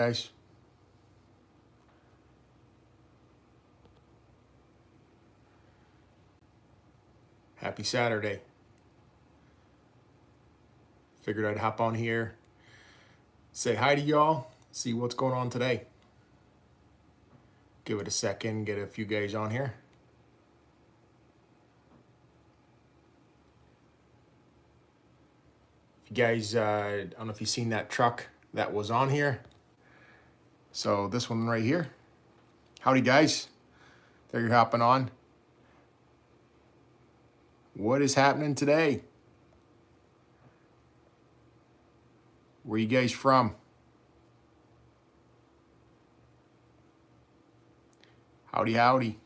Guys, happy Saturday. Figured I'd hop on here, say hi to y'all, see what's going on today. Give it a second, get a few guys on here. If you guys, I don't know if you've seen that truck that was on here. So this one right here. Howdy guys, there you're hopping on. What is happening today? Where you guys from? Howdy, howdy.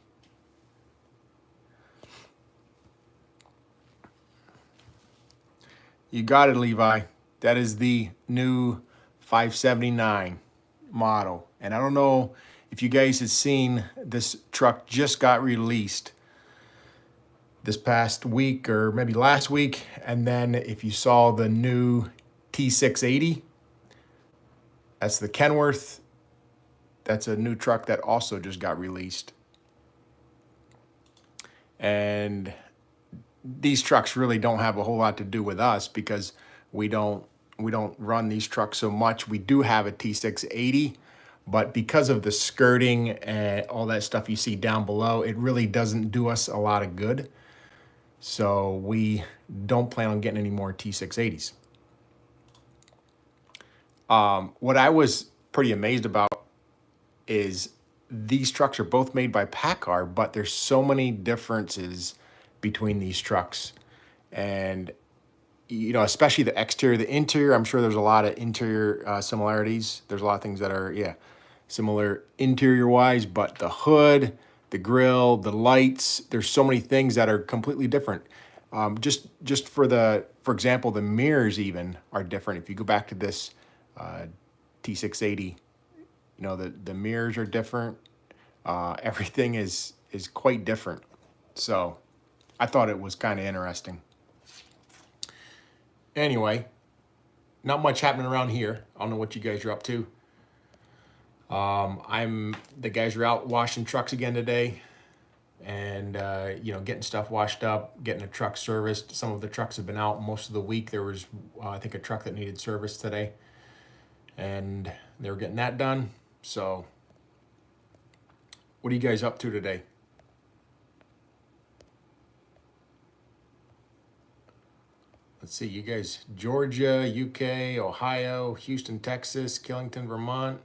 You got it, Levi. That is the new 579 model. And I don't know if you guys have seen, this truck just got released this past week or maybe last week. And then if you saw the new T680, that's the Kenworth. That's a new truck that also just got released. And these trucks really don't have a whole lot to do with us because we don't run these trucks so much. We do have a T680, but because of the skirting and all that stuff you see down below, it really doesn't do us a lot of good. So we don't plan on getting any more T680s. What I was pretty amazed about is these trucks are both made by PACCAR, but there's so many differences between these trucks. And, you know, especially the exterior, the interior, I'm sure there's a lot of interior similarities. There's a lot of things that are, similar interior wise, but the hood, the grill, the lights, there's so many things that are completely different. Just for example, the mirrors even are different. If you go back to this T680, you know, the mirrors are different. Everything is quite different. So I thought it was kind of interesting. Anyway, not much happening around here. I don't know what you guys are up to. The guys are out washing trucks again today, and getting stuff washed up, getting a truck serviced. Some of the trucks have been out most of the week. There was I think a truck that needed service today, and they were getting that done. So what are you guys up to today? Let's see, you guys, Georgia, UK, Ohio, Houston, Texas, Killington, Vermont,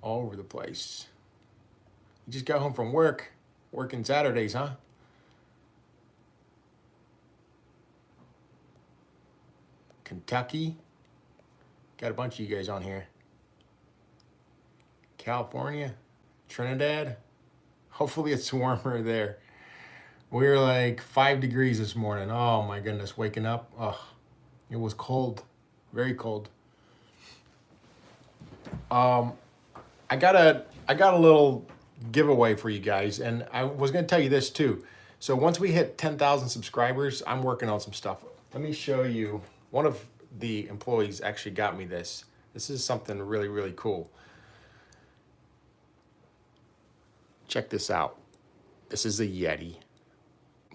all over the place. You just got home from work, working Saturdays, huh? Kentucky, got a bunch of you guys on here. California, Trinidad, hopefully it's warmer there. We were like 5 degrees this morning. Oh my goodness, waking up, it was cold, very cold. I got a little giveaway for you guys, and I was gonna tell you this too. So once we hit 10,000 subscribers, I'm working on some stuff. Let me show you. One of the employees actually got me this. This is something really, really cool. Check this out. This is a Yeti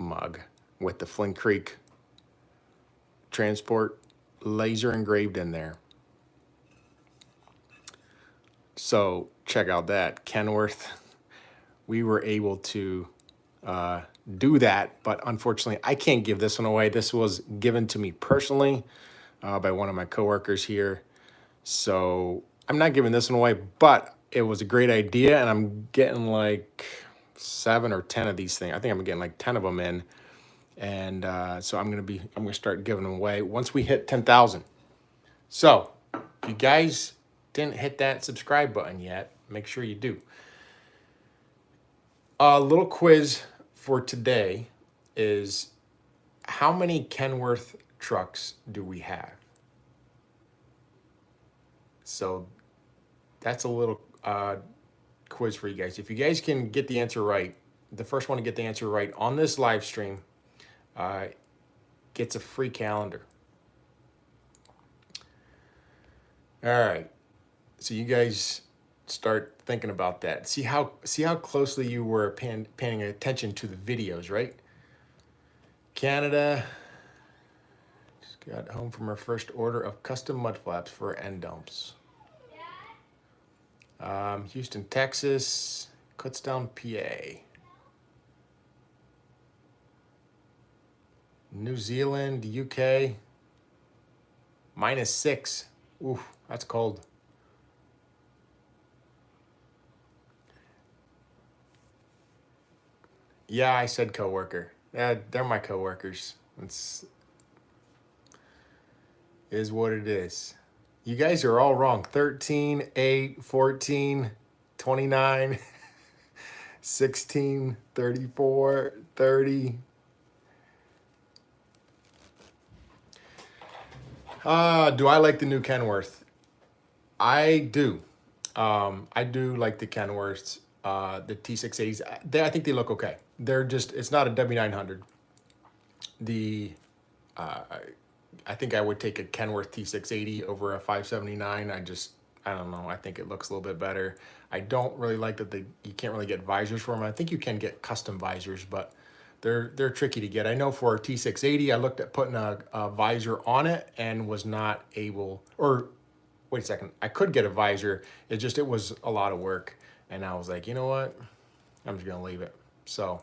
mug with the Flint Creek transport laser engraved in there. So check out that Kenworth. We were able to do that, but unfortunately I can't give this one away. This was given to me personally by one of my coworkers here. So I'm not giving this one away, but it was a great idea, and I'm getting like 7 or 10 of these things. I think I'm getting like 10 of them in. And so I'm gonna start giving them away once we hit 10,000. So if you guys didn't hit that subscribe button yet, make sure you do. A little quiz for today is, how many Kenworth trucks do we have? So that's a little quiz for you guys. If you guys can get the answer right, the first one to get the answer right on this live stream gets a free calendar. All right. So you guys start thinking about that. See how closely you were paying attention to the videos, right? Canada just got home from her first order of custom mud flaps for end dumps. Houston, Texas, Kutztown, PA. New Zealand, UK, -6. Oof, that's cold. Yeah, I said coworker. Yeah, they're my coworkers. It's is what it is. You guys are all wrong. 13, 8, 14, 29, 16, 34, 30. Do I like the new Kenworth? I do. I do like the Kenworths, the T680s. I think they look okay. They're just, it's not a W900. The, uh, I think I would take a Kenworth T680 over a 579. I don't know. I think it looks a little bit better. I don't really like that you can't really get visors for them. I think you can get custom visors, but they're tricky to get. I know for a T680, I looked at putting a visor on it and was not able, or wait a second, I could get a visor. It was a lot of work. And I was like, you know what? I'm just gonna leave it. So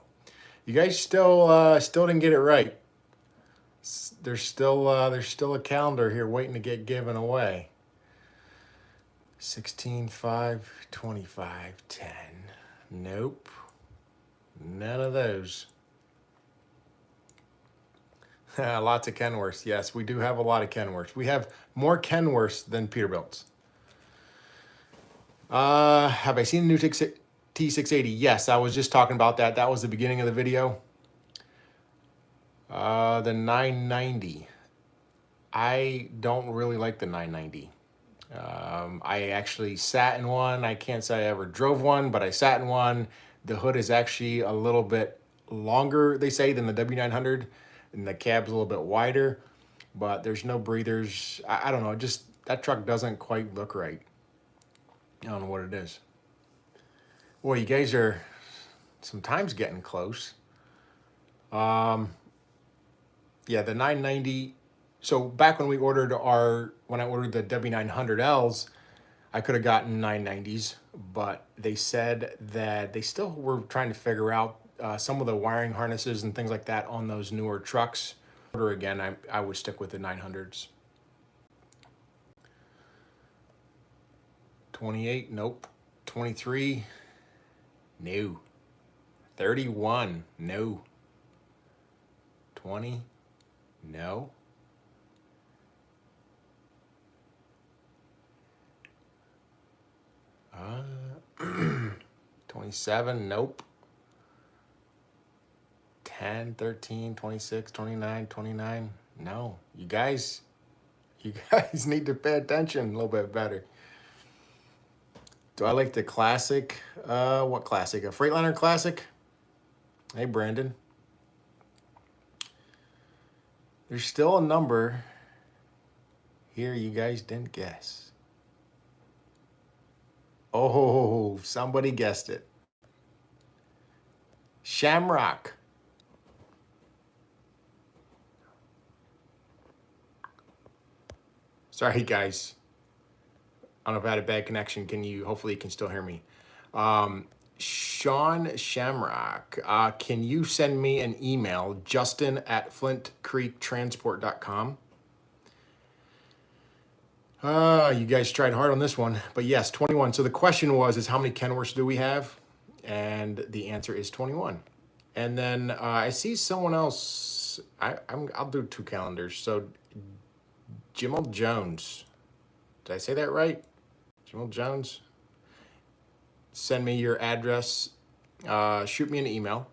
you guys still didn't get it right. There's still a calendar here waiting to get given away. 16, 5, 25, 10. Nope. None of those. Lots of Kenworths. Yes, we do have a lot of Kenworths. We have more Kenworths than Peterbilts. Have I seen the new T680? Yes, I was just talking about that. That was the beginning of the video. The 990. I don't really like the 990. I actually sat in one. I can't say I ever drove one, but I sat in one. The hood is actually a little bit longer, they say, than the W900, and the cab's a little bit wider, but there's no breathers. I don't know, just that truck doesn't quite look right. I don't know what it is. Well, you guys are sometimes getting close. Yeah, the 990. So back when when I ordered the W900Ls, I could have gotten 990s, but they said that they still were trying to figure out some of the wiring harnesses and things like that on those newer trucks. Order again, I would stick with the 900s. 28, nope. 23, no. 31, no. 20, no. 27, nope. 10, 13, 26, 29, 29, no. You guys need to pay attention a little bit better. Do I like the classic? What classic? A Freightliner Classic? Hey, Brandon. There's still a number here you guys didn't guess. Oh, somebody guessed it. Shamrock. Sorry, guys. I don't know if I had a bad connection. Hopefully you can still hear me. Sean Shamrock, can you send me an email, justin@flintcreektransport.com? You guys tried hard on this one, but yes, 21. So the question is how many Kenworths do we have? And the answer is 21. And then I see someone else. I'll do 2 calendars. So Jimmel Jones. Did I say that right? Jimmel Jones. Send me your address. Shoot me an email.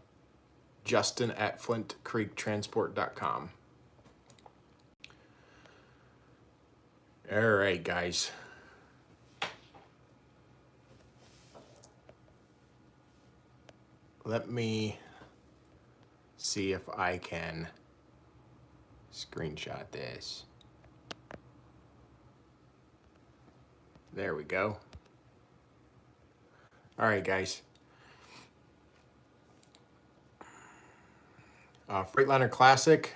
Justin@flintcreektransport.com. All right, guys. Let me see if I can screenshot this. There we go. All right, guys. Freightliner Classic,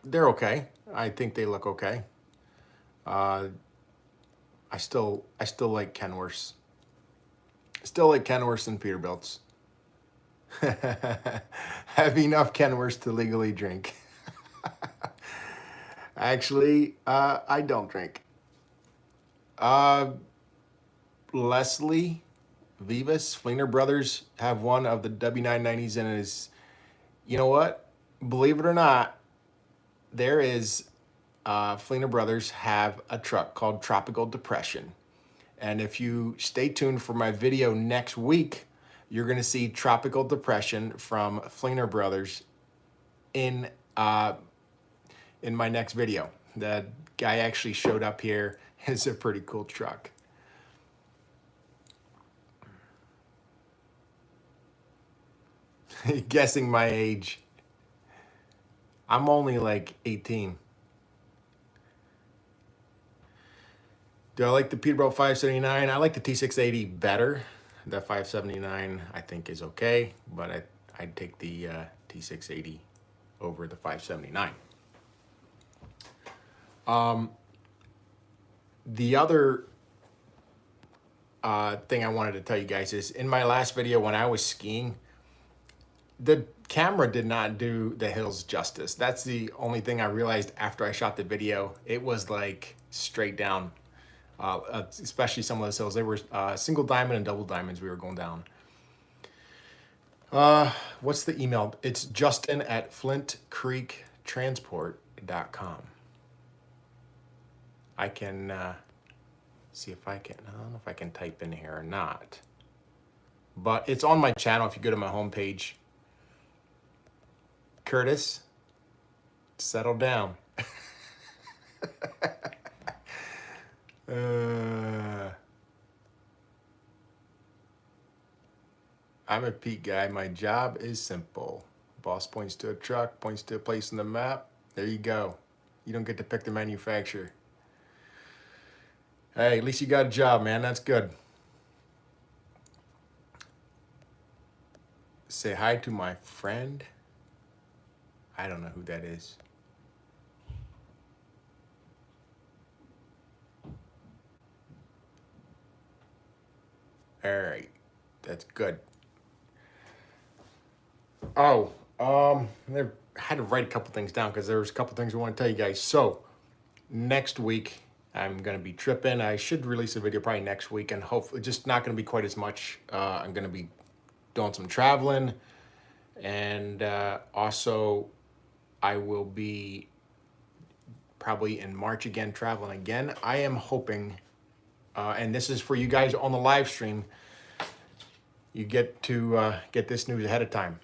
they're okay. I think they look okay. I still like Kenworths. Still like Kenworths and Peterbilts. Have enough Kenworths to legally drink. Actually, I don't drink. Leslie Vivas, Fleener Brothers have one of the W990s, and it is, you know what? Believe it or not, there is, Fleener Brothers have a truck called Tropical Depression. And if you stay tuned for my video next week, you're gonna see Tropical Depression from Fleener Brothers in my next video. That guy actually showed up here. It's a pretty cool truck. Guessing my age. I'm only like 18. Do I like the Peterbilt 579? I like the T680 better. The 579 I think is okay, but I'd take the T680 over the 579. The other thing I wanted to tell you guys is, in my last video when I was skiing, the camera did not do the hills justice. That's the only thing I realized after I shot the video. It was like straight down, especially some of those hills. They were single diamond and double diamonds we were going down. What's the email? It's justin@flintcreektransport.com. I can see if I can, I don't know if I can type in here or not, but it's on my channel if you go to my homepage. Curtis, settle down. I'm a Pete guy. My job is simple. Boss points to a truck, points to a place on the map. There you go. You don't get to pick the manufacturer. Hey, at least you got a job, man. That's good. Say hi to my friend. I don't know who that is. All right, that's good. Oh, I had to write a couple things down because there was a couple things I want to tell you guys. So next week I'm going to be tripping. I should release a video probably next week, and hopefully just not going to be quite as much. I'm going to be doing some traveling, and also I will be probably in March again, traveling again. I am hoping, and this is for you guys on the live stream, you get to get this news ahead of time.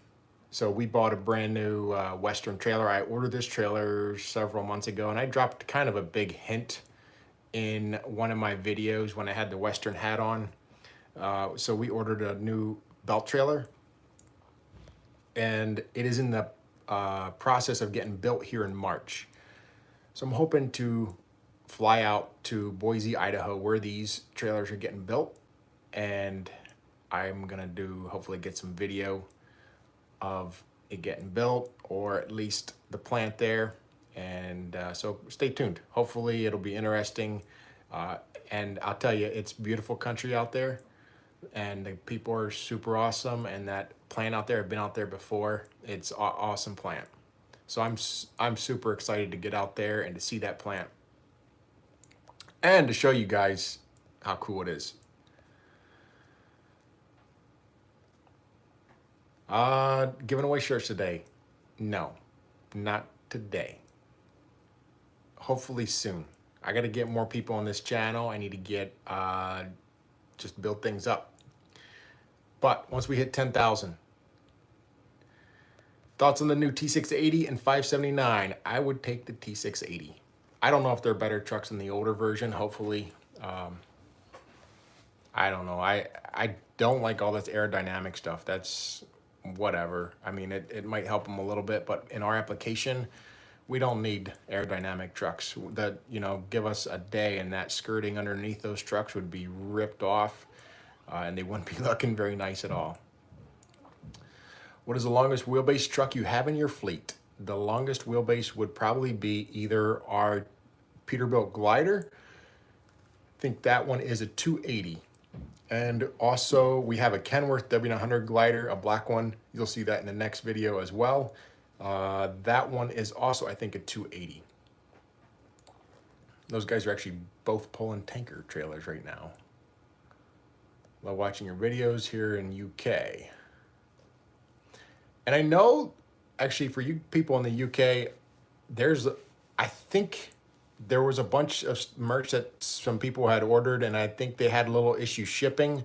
So we bought a brand new Western trailer. I ordered this trailer several months ago, and I dropped kind of a big hint in one of my videos when I had the Western hat on. So we ordered a new belt trailer, and it is in the process of getting built here in March. So I'm hoping to fly out to Boise, Idaho, where these trailers are getting built, and I'm gonna hopefully get some video of it getting built, or at least the plant there. And so stay tuned. Hopefully it'll be interesting. And I'll tell you, it's beautiful country out there, and the people are super awesome. And that plant out there, I've been out there before. It's an awesome plant. So I'm super excited to get out there and to see that plant, and to show you guys how cool it is. Giving away shirts today? No, not today. Hopefully soon. I got to get more people on this channel. I need to get, just build things up. But once we hit 10,000, thoughts on the new T680 and 579? I would take the T680. I don't know if they're better trucks than the older version. Hopefully, I don't know. I don't like all this aerodynamic stuff. That's whatever. I mean, it might help them a little bit, but in our application, We don't need aerodynamic trucks that, you know, give us a day and that skirting underneath those trucks would be ripped off, and they wouldn't be looking very nice at all. What is the longest wheelbase truck you have in your fleet? The longest wheelbase would probably be either our Peterbilt glider. I think that one is a 280. And also we have a Kenworth W900 glider, a black one. You'll see that in the next video as well. That one is also, I think, a 280. Those guys are actually both pulling tanker trailers right now. Love watching your videos here in UK. And I know, actually, for you people in the UK, I think there was a bunch of merch that some people had ordered, and I think they had a little issue shipping.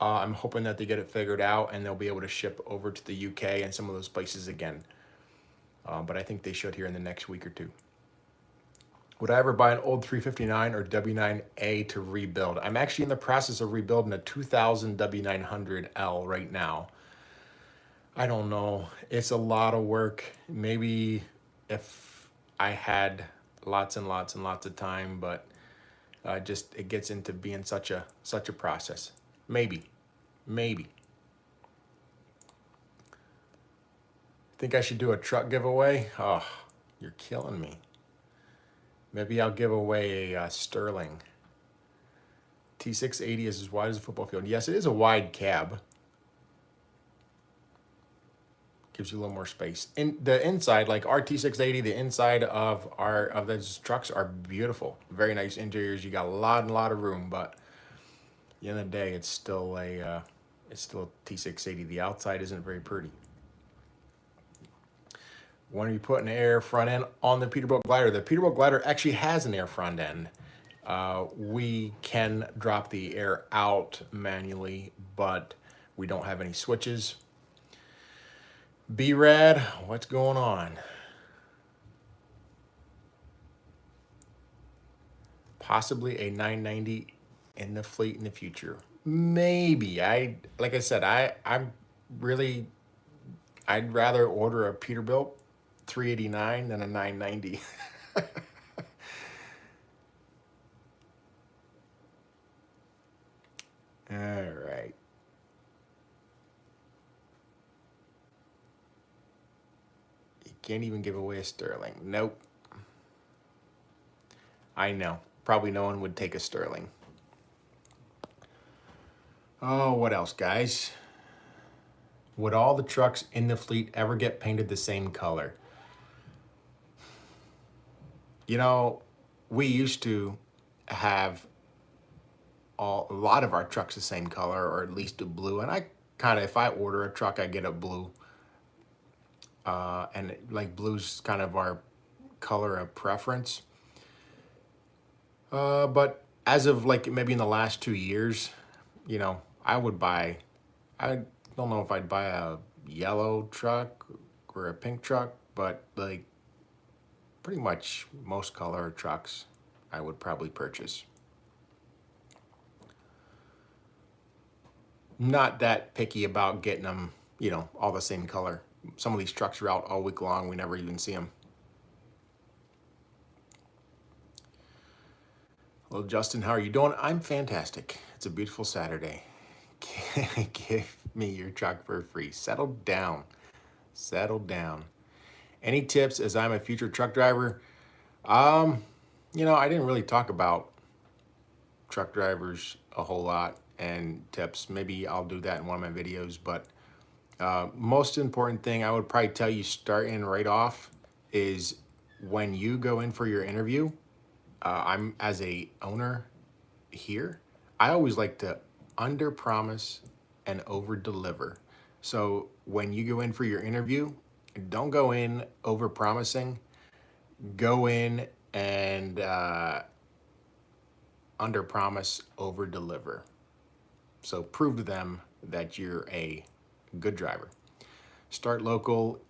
I'm hoping that they get it figured out and they'll be able to ship over to the UK and some of those places again. But I think they should here in the next week or two. Would I ever buy an old 359 or W9A to rebuild? I'm actually in the process of rebuilding a 2000 W900L right now. I don't know. It's a lot of work. Maybe if I had lots and lots and lots of time, but just it gets into being such a process. Maybe. Think I should do a truck giveaway? Oh, you're killing me. Maybe I'll give away a Sterling. T680 is as wide as a football field. Yes, it is a wide cab. Gives you a little more space. In the inside, like our T680, the inside of those trucks are beautiful. Very nice interiors. You got a lot of room, but at the end of the day, it's still a T680. The outside isn't very pretty. When are you putting an air front end on the Peterbilt glider? The Peterbilt glider actually has an air front end. We can drop the air out manually, but we don't have any switches. B-Rad, what's going on? Possibly a 990 in the fleet in the future. Maybe. Like I said, I'd rather order a Peterbilt 389 than a 990. All right. You can't even give away a Sterling. Nope. I know. Probably no one would take a Sterling. Oh, what else, guys? Would all the trucks in the fleet ever get painted the same color? You know, we used to have a lot of our trucks the same color, or at least a blue. And I kind of, if I order a truck, I get a blue. And like blue's kind of our color of preference. But as of like maybe in the last 2 years, you know, I don't know if I'd buy a yellow truck or a pink truck, but like pretty much most color trucks I would probably purchase. Not that picky about getting them, you know, all the same color. Some of these trucks are out all week long. We never even see them. Hello, Justin. How are you doing? I'm fantastic. It's a beautiful Saturday. Give me your truck for free. Settle down. Settle down. Any tips as I'm a future truck driver? You know, I didn't really talk about truck drivers a whole lot and tips. Maybe I'll do that in one of my videos, but most important thing I would probably tell you starting right off is when you go in for your interview, I'm as a owner here, I always like to under promise and over deliver. So when you go in for your interview, don't go in over promising, go in and under promise, over deliver. So prove to them that you're a good driver. Start local.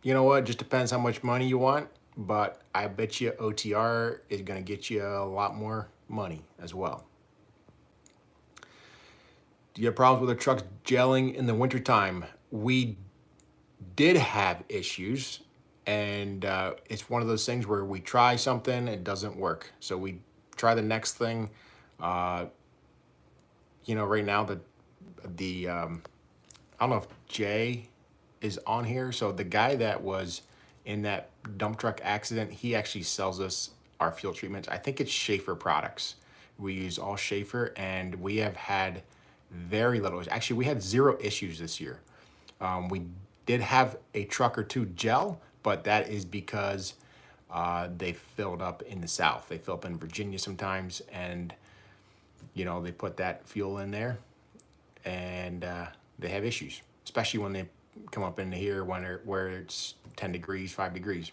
You know what? Just depends how much money you want, but I bet you OTR is going to get you a lot more money as well. Do you have problems with the trucks gelling in the wintertime? We did have issues, And it's one of those things where we try something, it doesn't work, so we try the next thing. uh, right now the I don't know if Jay is on here. So the guy that was in that dump truck accident, he actually sells us our fuel treatments. I think it's Schaefer products. We use all Schaefer, and we have had very little. Actually, we had zero issues this year. We did have a truck or two gel, but that is because they filled up in the South. They fill up in Virginia sometimes, and they put that fuel in there, and they have issues, especially when they come up into here where it's 10 degrees, 5 degrees.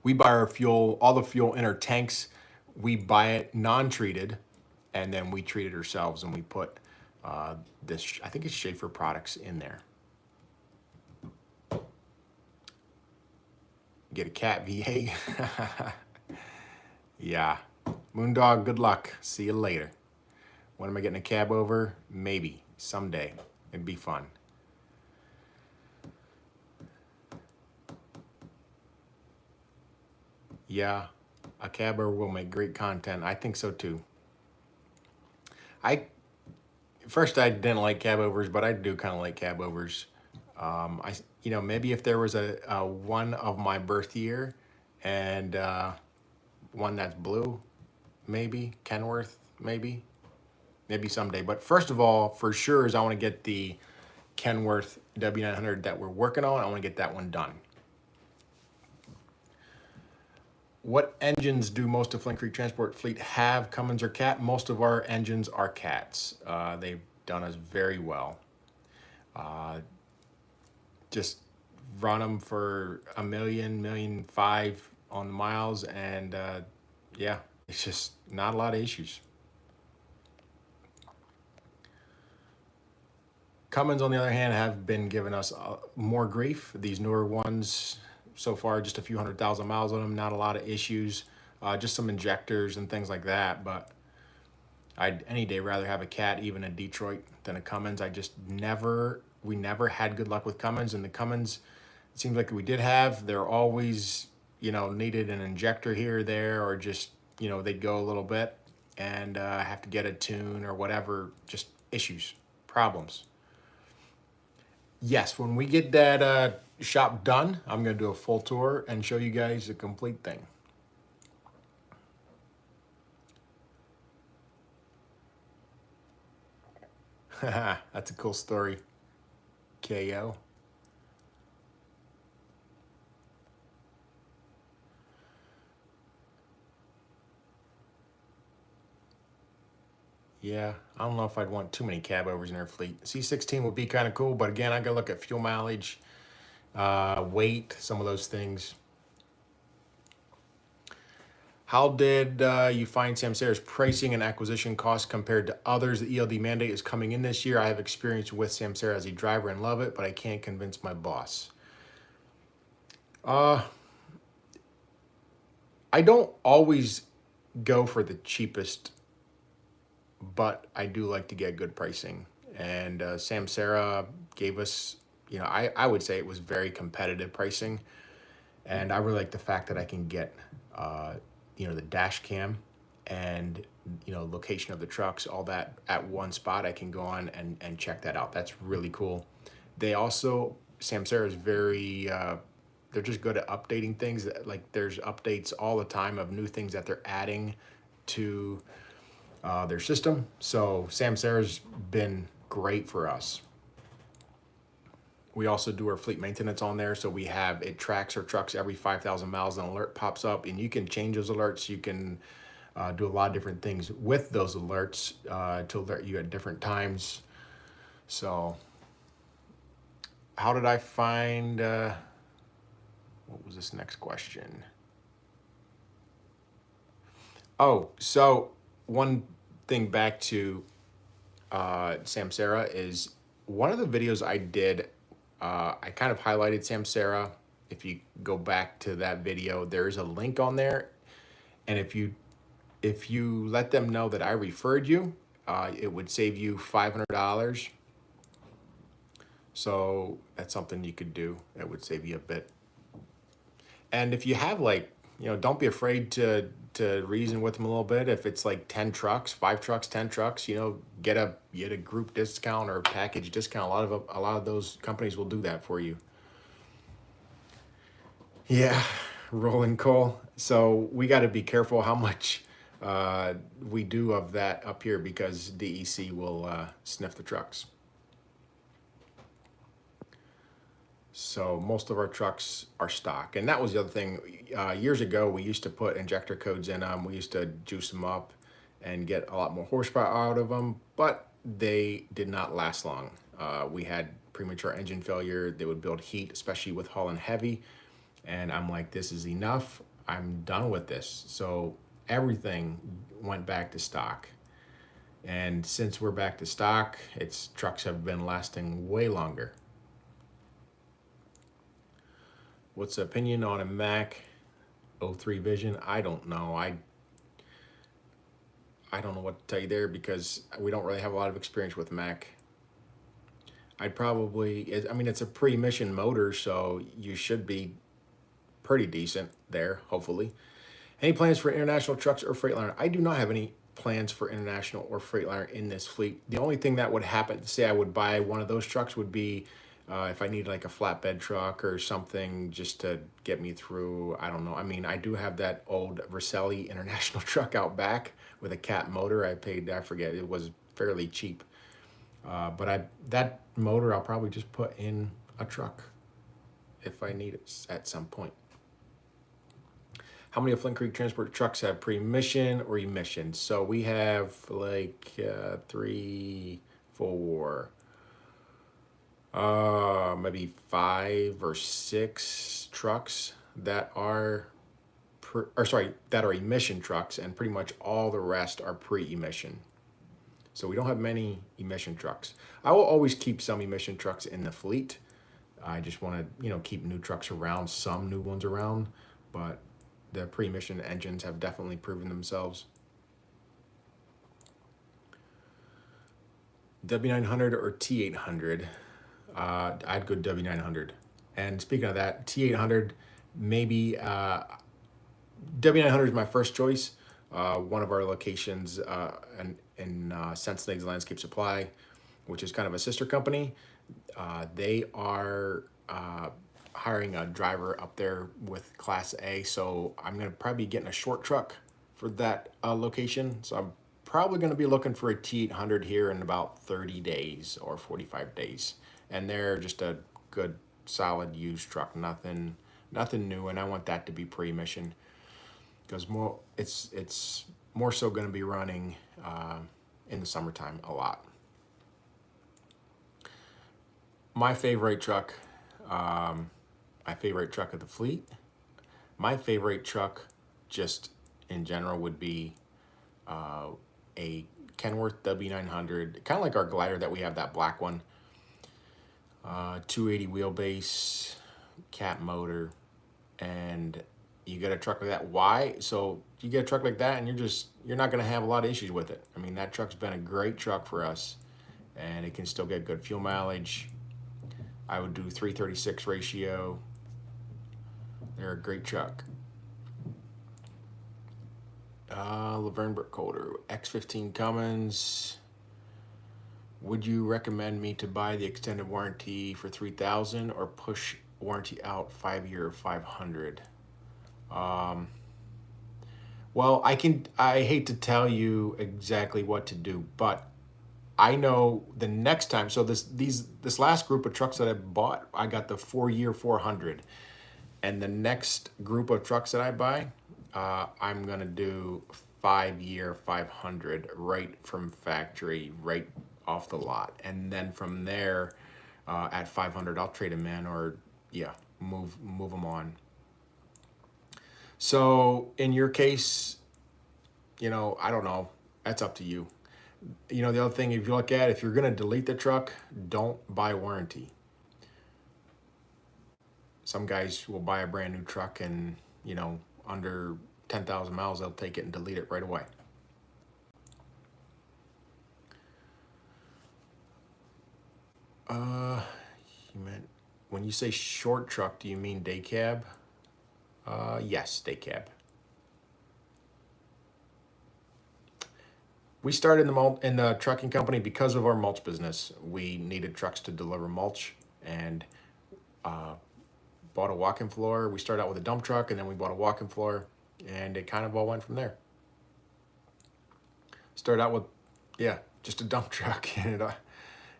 We buy our fuel, all the fuel in our tanks. We buy it non-treated, and then we treat it ourselves, and we put this, I think it's Schaefer products in there. Get a cat VA. Yeah. Moondog, good luck. See you later. When am I getting a cab over? Maybe someday. It'd be fun. Yeah, a cabber will make great content. I think so too. I First I didn't like cab overs, but I do kind of like cab overs. Maybe if there was a one of my birth year and one that's blue, maybe Kenworth, maybe someday. But first of all, for sure, is I want to get the Kenworth W900 that we're working on. I want to get that one done. What engines do most of Flint Creek Transport fleet have, Cummins or Cat? Most of our engines are Cats. They've done us very well. Just run them for $1 million, $1.5 million on the miles, and yeah, it's just not a lot of issues. Cummins, on the other hand, have been giving us more grief. These newer ones, so far, just a few 100,000 miles on them, not a lot of issues, just some injectors and things like that. But I'd any day rather have a Cat, even a Detroit, than a Cummins. We never had good luck with Cummins, and the Cummins, it seems like we did have, they're always, needed an injector here or there, or just, they'd go a little bit and have to get a tune or whatever, just issues, problems. Yes, when we get that shop done, I'm going to do a full tour and show you guys the complete thing. That's a cool story. KO. Yeah, I don't know if I'd want too many cab overs in our fleet. C16 would be kind of cool, but again, I gotta look at fuel mileage, weight, some of those things. How did you find Samsara's pricing and acquisition costs compared to others? The ELD mandate is coming in this year. I have experience with Samsara as a driver and love it, but I can't convince my boss. I don't always go for the cheapest, but I do like to get good pricing. And Samsara gave us, I would say it was very competitive pricing. And I really like the fact that I can get, the dash cam and, location of the trucks, all that at one spot. I can go on and check that out. That's really cool. They also, Samsara is very, they're just good at updating things. Like there's updates all the time of new things that they're adding to their system. So Samsara's been great for us. We also do our fleet maintenance on there. So it tracks our trucks every 5,000 miles, an alert pops up, and you can change those alerts. You can do a lot of different things with those alerts to alert you at different times. So how did I find, what was this next question? Oh, so one thing back to Samsara is one of the videos I did, I kind of highlighted Samsara. If you go back to that video, there's a link on there. And if you let them know that I referred you, it would save you $500. So that's something you could do that would save you a bit. And if you have like, don't be afraid to reason with them a little bit. If it's like 10 trucks, 5 trucks, 10 trucks, get a group discount or a package discount. A lot of those companies will do that for you. Yeah, rolling coal. So we got to be careful how much we do of that up here because DEC will sniff the trucks. So most of our trucks are stock. And that was the other thing. Years ago, we used to put injector codes in them. We used to juice them up and get a lot more horsepower out of them, but they did not last long. We had premature engine failure. They would build heat, especially with hauling heavy. And I'm like, this is enough. I'm done with this. So everything went back to stock. And since we're back to stock, trucks have been lasting way longer. What's the opinion on a Mack 03 Vision? I don't know. I don't know what to tell you there because we don't really have a lot of experience with Mack. I'd probably, I mean, it's a pre-emission motor, so you should be pretty decent there, hopefully. Any plans for international trucks or Freightliner? I do not have any plans for international or Freightliner in this fleet. The only thing that would happen, say I would buy one of those trucks, would be if I need like a flatbed truck or something just to get me through. I don't know. I mean, I do have that old Vercelli International truck out back with a cat motor. I forget, it was fairly cheap. But that motor I'll probably just put in a truck if I need it at some point. How many of Flint Creek Transport trucks have pre-emission or emission? So we have like 3, 4, maybe 5 or 6 trucks that are, that are emission trucks, and pretty much all the rest are pre-emission. So we don't have many emission trucks. I will always keep some emission trucks in the fleet. I just want to, keep new trucks around, some new ones around, but the pre-emission engines have definitely proven themselves. W900 or T800? I'd go W900. And speaking of that, T800, maybe W900 is my first choice. One of our locations in Sense Landscape Supply, which is kind of a sister company, they are hiring a driver up there with Class A. So I'm going to probably be getting a short truck for that location. So I'm probably going to be looking for a T800 here in about 30 days or 45 days. And they're just a good, solid used truck, nothing new. And I want that to be pre-emission because it's more so going to be running in the summertime a lot. My favorite truck of the fleet, my favorite truck just in general would be a Kenworth W900, kind of like our glider that we have, that black one. 280 wheelbase, cat motor, and you get a truck like that. Why? So you get a truck like that and you're not going to have a lot of issues with it. I mean, that truck's been a great truck for us, and it can still get good fuel mileage. I would do 336 ratio. They're a great truck. Laverne Burkholder, X15 Cummins. Would you recommend me to buy the extended warranty for $3,000 or push warranty out 5-year 500? Well, I hate to tell you exactly what to do, but I know the next time. So this last group of trucks that I bought, I got the 4-year 400, and the next group of trucks that I buy, I'm gonna do 5-year 500 right from factory, right off the lot, and then from there, at 500, I'll trade them in or move them on. So in your case, I don't know. That's up to you. The other thing, if you look at, if you're going to delete the truck, don't buy warranty. Some guys will buy a brand new truck and, under 10,000 miles, they'll take it and delete it right away. When you say short truck, do you mean day cab? Yes, day cab. We started in the trucking company because of our mulch business. We needed trucks to deliver mulch, and bought a walk-in floor. We started out with a dump truck, and then we bought a walk-in floor, and it kind of all went from there. Started out with, yeah, just a dump truck, and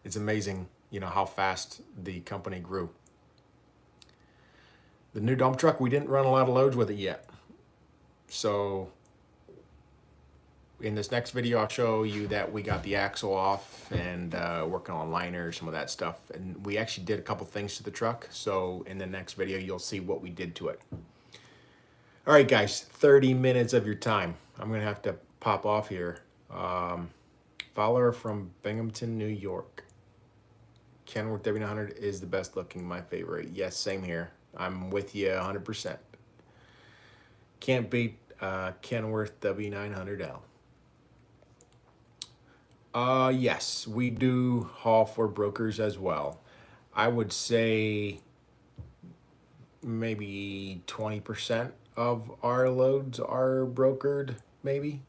it's amazing, you know, how fast the company grew. The new dump truck, we didn't run a lot of loads with it yet. So in this next video, I'll show you that we got the axle off and working on liners, some of that stuff. And we actually did a couple things to the truck. So in the next video, you'll see what we did to it. All right, guys, 30 minutes of your time. I'm gonna have to pop off here. Follower from Binghamton, New York. Kenworth W900 is the best looking, my favorite. Yes, same here. I'm with you 100%. Can't beat Kenworth W900L. Yes, we do haul for brokers as well. I would say maybe 20% of our loads are brokered, maybe.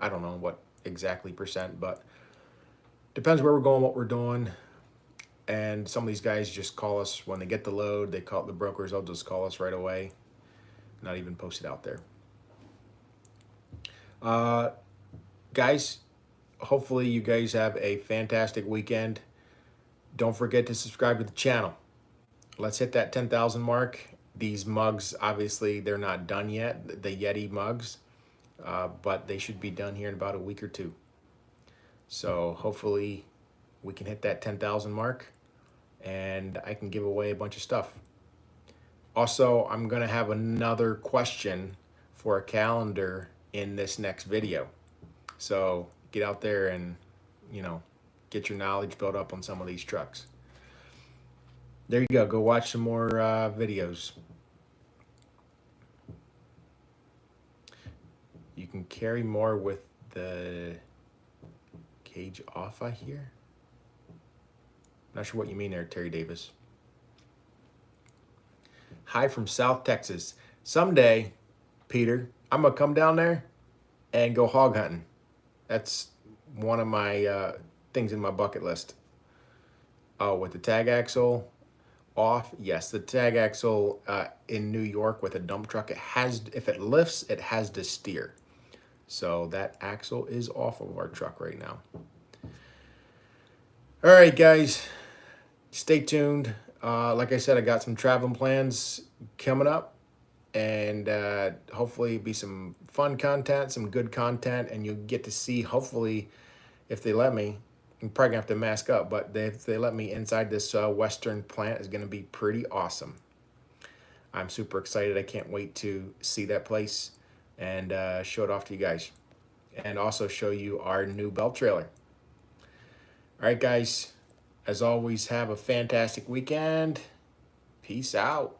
I don't know what exactly percent, but depends where we're going, what we're doing. And some of these guys just call us when they get the load. They call the brokers, they'll just call us right away, not even post it out there. Guys, hopefully you guys have a fantastic weekend. Don't forget to subscribe to the channel. Let's hit that 10,000 mark. These mugs, obviously, they're not done yet, the Yeti mugs, but they should be done here in about a week or two. So hopefully we can hit that 10,000 mark and I can give away a bunch of stuff. Also, I'm gonna have another question for a calendar in this next video. So get out there and, you know, get your knowledge built up on some of these trucks. There you go. Go watch some more videos. You can carry more with the cage off, I hear. Not sure what you mean there, Terry Davis. Hi from South Texas. Someday, Peter, I'm gonna come down there and go hog hunting. That's one of my things in my bucket list. Oh, with the tag axle off, yes, the tag axle in New York with a dump truck, it has, if it lifts, it has to steer. So that axle is off of our truck right now. All right, guys, stay tuned. Like I said, I got some traveling plans coming up, and hopefully be some fun content, some good content, and you'll get to see, hopefully, if they let me, I'm probably gonna have to mask up, but if they let me inside this Western plant, is gonna be pretty awesome. I'm super excited. I can't wait to see that place and show it off to you guys, and also show you our new belt trailer. All right, guys, as always, have a fantastic weekend. Peace out.